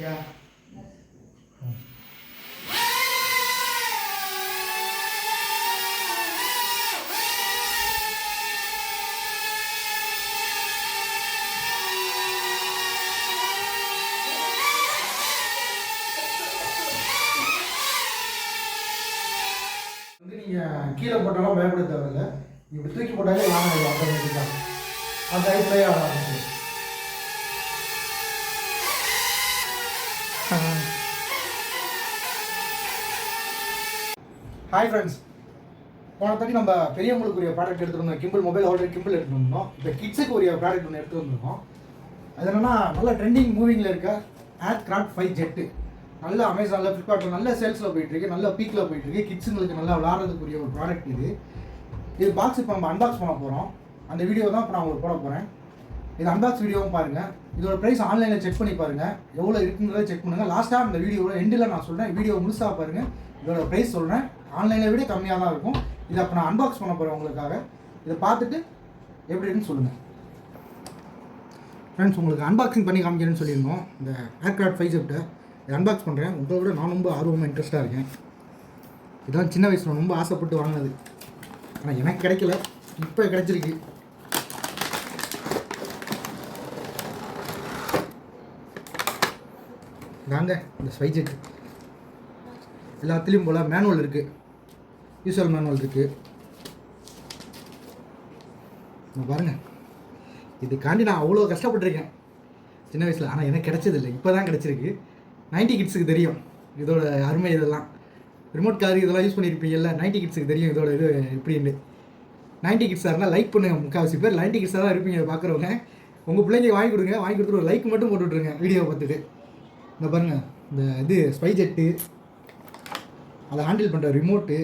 क्या கீழே போட்டாலும் பயப்பட தேவையில்ல. இப்படி தூக்கி போட்டாலே யானை ஆட்டோமேட்டிக்காக அந்த ப்ளே ஆக ஆரம்பிச்சு. ஹாய் ஃப்ரெண்ட்ஸ், போன தட்டி நம்ம பெரியவங்களுக்குரிய ப்ராடக்ட் எடுத்துருந்தோம். கிம்பிள் மொபைல் ஹோல்டர் கிம்பிள் எடுத்துகிட்டு வந்தோம். இப்போ கிட்ஸுக்கு உரிய ப்ராடக்ட் ஒன்று எடுத்து வந்திருக்கோம். அது என்னன்னா நல்ல ட்ரெண்டிங் மூவிங்கில் இருக்க ஏர்க்ராஃப்ட் 5 ஜெட்டு நல்ல அமேசானில் ஃப்ளிப்கார்ட்டில் நல்ல சேல்ஸில் போயிட்டுருக்கு, நல்ல பீக்கில் போயிட்டுருக்கு. கிட்ஸுங்களுக்கு நல்லா விளாட்றதுக்குரிய ஒரு ப்ராடக்ட் இது பாக்ஸ் இப்போ நம்ம அன்பாக்ஸ் பண்ண போகிறோம். அந்த வீடியோ தான் இப்போ நான் உங்களுக்கு போட போகிறேன். இது அன்பாக்ஸ் வீடியோவும் பாருங்கள். இதோட ப்ரைஸ் ஆன்லைனில் செக் பண்ணி பாருங்கள், எவ்வளோ இருக்குங்கிறத செக் பண்ணுங்கள். லாஸ்ட்டாக இந்த வீடியோவில் எண்டில் நான் சொல்கிறேன், வீடியோ முழுசாக பாருங்கள். இதோட ப்ரைஸ் சொல்கிறேன், ஆன்லைனை விட கம்மியாக தான் இருக்கும். இதை அப்போ நான் அன்பாக்ஸ் பண்ண போகிறேன் உங்களுக்காக. இதை பார்த்துட்டு எப்படி இருக்குன்னு சொல்லுங்கள். ஃப்ரெண்ட்ஸ், உங்களுக்கு அன்பாக்சிங் பண்ணி காமிக்கிறேன்னு சொல்லியிருந்தோம். இந்த ஏர்க்ராஃப்ட் 5 ஜெட்டை இதை அன்பாக்ஸ் பண்ணுறேன். உங்களை விட நான் ரொம்ப ஆர்வமாக இன்ட்ரெஸ்ட்டாக இருக்கேன். இதெல்லாம் சின்ன வயசில் ரொம்ப ஆசைப்பட்டு வாங்கினது, ஆனால் எனக்கு கிடைக்கல, இப்போ கிடைச்சிருக்கு. தாங்க இந்த 5 ஜெட் எல்லாத்துலேயும் போல் மேனுவல் இருக்குது, யூஸ்வல் மேனுவல் இருக்குது. பாருங்கள், இதுக்காண்டி நான் அவ்வளோ கஷ்டப்பட்டுருக்கேன் சின்ன வயசில், ஆனால் எனக்கு கிடைச்சதில்லை, இப்போ தான் கிடச்சிருக்கு. 90 கிட்ஸுக்கு தெரியும் இதோட அருமை. இதெல்லாம் ரிமோட் கார் இதெல்லாம் யூஸ் பண்ணியிருப்பீங்கல்ல, 90 கிட்ஸுக்கு தெரியும் இதோட இது எப்படின்னு. 90 கிட்ஸாக இருந்தால் லைக் பண்ணுங்கள். முக்கால்வாசி பேர் 90 கிட்ஸாக தான் இருப்பீங்க பார்க்குறவங்க. உங்கள் பிள்ளைங்க வாங்கி கொடுங்க, வாங்கி கொடுத்துட்டு ஒரு லைக் மட்டும் போட்டு விட்ருங்க வீடியோவை பார்த்துட்டு. இந்த பாருங்கள், இந்த இது 5 ஜெட்டு, அதை ஹேண்டில் பண்ணுற ரிமோட்டு.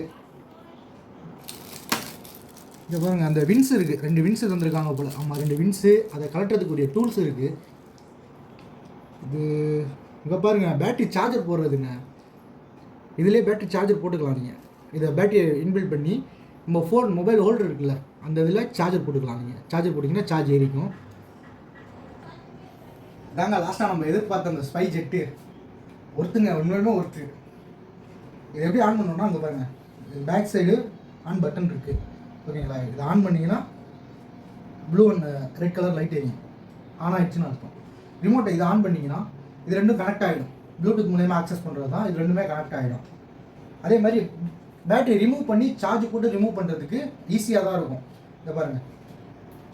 இங்கே பாருங்கள், அந்த வின்ஸ் இருக்குது, 2 வின்ஸு தந்துருக்காங்க போல். ஆமாம், 2 வின்ஸு, அதை கலட்டுறதுக்குரிய டூல்ஸ் இருக்குது. இது இங்கே பாருங்கள், பேட்ரி சார்ஜர் போடுறதுங்க. இதிலே பேட்ரி சார்ஜர் போட்டுக்கலாம் நீங்கள். இதை பேட்டரியை இன்பில்ட் பண்ணி நம்ம ஃபோன் மொபைல் ஹோல்டர் இருக்குல்ல, அந்த இதில் சார்ஜர் போட்டுக்கலாம். நீங்கள் சார்ஜர் போட்டிங்கன்னா சார்ஜ் ஏறிக்கும். தாங்க லாஸ்ட்டாக நம்ம எதிர்பார்த்த அந்த 5 ஜெட்டு ஒருத்துங்க, உண்மையுமே ஒருத்து. இது எப்படி ஆன் பண்ணணும்னா, அங்கே பாருங்கள், பேக் சைடு ஆன் பட்டன் இருக்குது, ஓகேங்களா? இது ஆன் பண்ணிங்கன்னா blue and red colour light எரியும், ஆன் ஆகிடுச்சுன்னு அர்த்தம். ரிமோட்டை இதை ஆன் பண்ணிங்கன்னா இது ரெண்டும் கனெக்ட் ஆகிடும். ப்ளூடூத் மூலயமா ஆக்சஸ் பண்ணுறது தான், இது ரெண்டுமே கனெக்ட் ஆகிடும். அதே மாதிரி பேட்டரி ரிமூவ் பண்ணி சார்ஜ் போட்டு ரிமூவ் பண்ணுறதுக்கு ஈஸியாக தான் இருக்கும். இதை பாருங்கள்,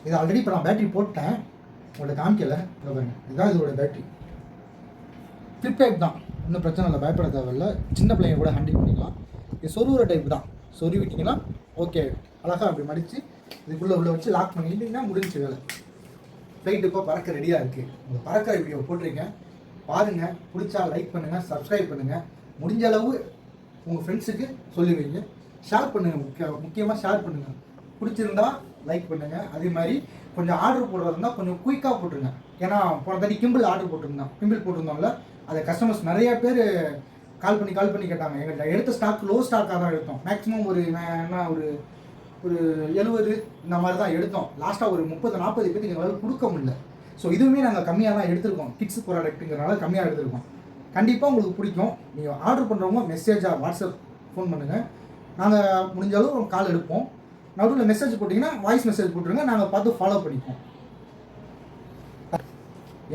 இது ஆல்ரெடி இப்போ நான் பேட்டரி போட்டேன், உங்கள்கிட்ட காமிக்கலை. இதை பாருங்கள், இதுதான் இதோட பேட்டரி. ஃப்ளிப் டைப் தான், ஒன்றும் பிரச்சனை இல்லை, பயப்பட தேவையில்லை. சின்ன பிள்ளைங்க கூட ஹேண்டில் பண்ணிக்கலாம். இது சொருகிற டைப் தான், சொருவி விட்டிங்கன்னா ஓகே, அழகாக அப்படி மடித்து இதுக்குள்ளே உள்ள வச்சு லாக் பண்ணிக்கிட்டிங்கன்னா முடிஞ்சு வேலை. ஃப்ளைட் இப்போ பறக்க ரெடியாக இருக்குது. உங்கள் பறக்கிற வீடியோ போட்டிருக்கேன், பாருங்கள். பிடிச்சா லைக் பண்ணுங்கள், சப்ஸ்கிரைப் பண்ணுங்கள். முடிஞ்ச அளவு உங்கள் ஃப்ரெண்ட்ஸுக்கு சொல்லி வைங்க, ஷேர் பண்ணுங்கள். முக்கியமாக ஷேர் பண்ணுங்கள். பிடிச்சிருந்தா லைக் பண்ணுங்கள். அதே மாதிரி கொஞ்சம் ஆர்டர் போடுறதா இருந்தால் கொஞ்சம் குயிக்காக போட்டுருங்க. ஏன்னா போன தட்டி கிம்பிள் ஆர்டர் போட்டிருந்தோம்ல, அதை கஸ்டமர்ஸ் நிறைய பேர் கால் பண்ணி கேட்டாங்க. எங்கள்கிட்ட எடுத்த ஸ்டாக் லோ ஸ்டாக்காக தான் எடுத்தோம். மேக்ஸிமம் ஒரு 70 இந்த மாதிரி தான் எடுத்தோம். லாஸ்ட்டாக ஒரு 30-40 பேருக்கு எங்களால் கொடுக்க முடியல. ஸோ இதுவுமே நாங்கள் கம்மியாக தான் எடுத்திருக்கோம். கிட்ஸ் ப்ராடக்ட்டுங்கிறனால கம்மியாக எடுத்திருக்கோம். கண்டிப்பாக உங்களுக்கு பிடிக்கும். நீங்கள் ஆர்டர் பண்ணுறவங்க மெசேஜாக வாட்ஸ்அப் ஃபோன் பண்ணுங்கள், நாங்கள் முடிஞ்ச அளவு கால் எடுப்போம். நடுவில் மெசேஜ் போட்டிங்கன்னா வாய்ஸ் மெசேஜ் போட்டுருங்க, நாங்கள் பார்த்து ஃபாலோ பண்ணிப்போம்.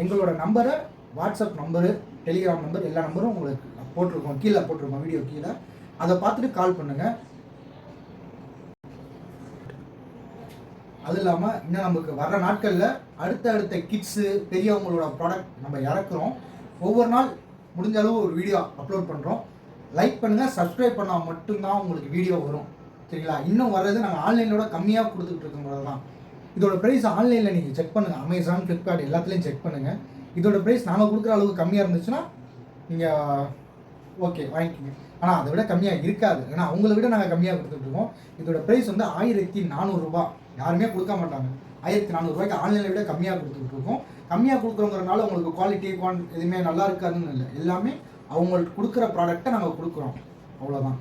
எங்களோட நம்பரை, வாட்ஸ்அப் நம்பரு, டெலிகிராம் நம்பர், எல்லா நம்பரும் உங்களுக்கு போட்டிருக்கோம், கீழே போட்டிருக்கோம், வீடியோ கீழே. அதை பார்த்துட்டு கால் பண்ணுங்கள். அது இல்லாமல் இன்னும் நமக்கு வர்ற நாட்களில் அடுத்த கிட்ஸு பெரியவங்களோட ப்ராடக்ட் நம்ம இறக்குறோம். ஒவ்வொரு நாள் முடிஞ்ச அளவு ஒரு வீடியோ அப்லோட் பண்ணுறோம். லைக் பண்ணுங்கள், சப்ஸ்கிரைப் பண்ணால் மட்டும்தான் உங்களுக்கு வீடியோ வரும், சரிங்களா? இன்னும் வர்றது நாங்கள் ஆன்லைனோட கம்மியாக கொடுத்துக்கிட்டு இருக்கோங்கிறது தான். இதோட ப்ரைஸ் ஆன்லைனில் நீங்கள் செக் பண்ணுங்கள், அமேசான், ஃப்ளிப்கார்ட் எல்லாத்துலேயும் செக் பண்ணுங்கள். இதோட ப்ரைஸ் நாங்கள் கொடுக்குற அளவுக்கு கம்மியாக இருந்துச்சுன்னா நீங்கள் ஓகே வாங்கிக்கோங்க. ஆனால் அதை விட கம்மியாக இருக்காது, ஏன்னா அவங்கள விட நாங்கள் கம்மியாக கொடுத்துட்ருக்கோம். இதோட ப்ரைஸ் வந்து 1400 ரூபா. யாருமே கொடுக்க மாட்டாங்க. 1400 ரூபாய்க்கு ஆன்லைனில் விட கம்மியாக கொடுத்துட்ருக்கோம். கம்மியாக கொடுக்குறோங்கிறனால உங்களுக்கு குவாலிட்டி எதுவுமே நல்லா இருக்காதுன்னு இல்லை, எல்லாமே அவங்களுக்கு கொடுக்குற ப்ராடக்டை நாங்கள் கொடுக்குறோம், அவ்வளோதான்.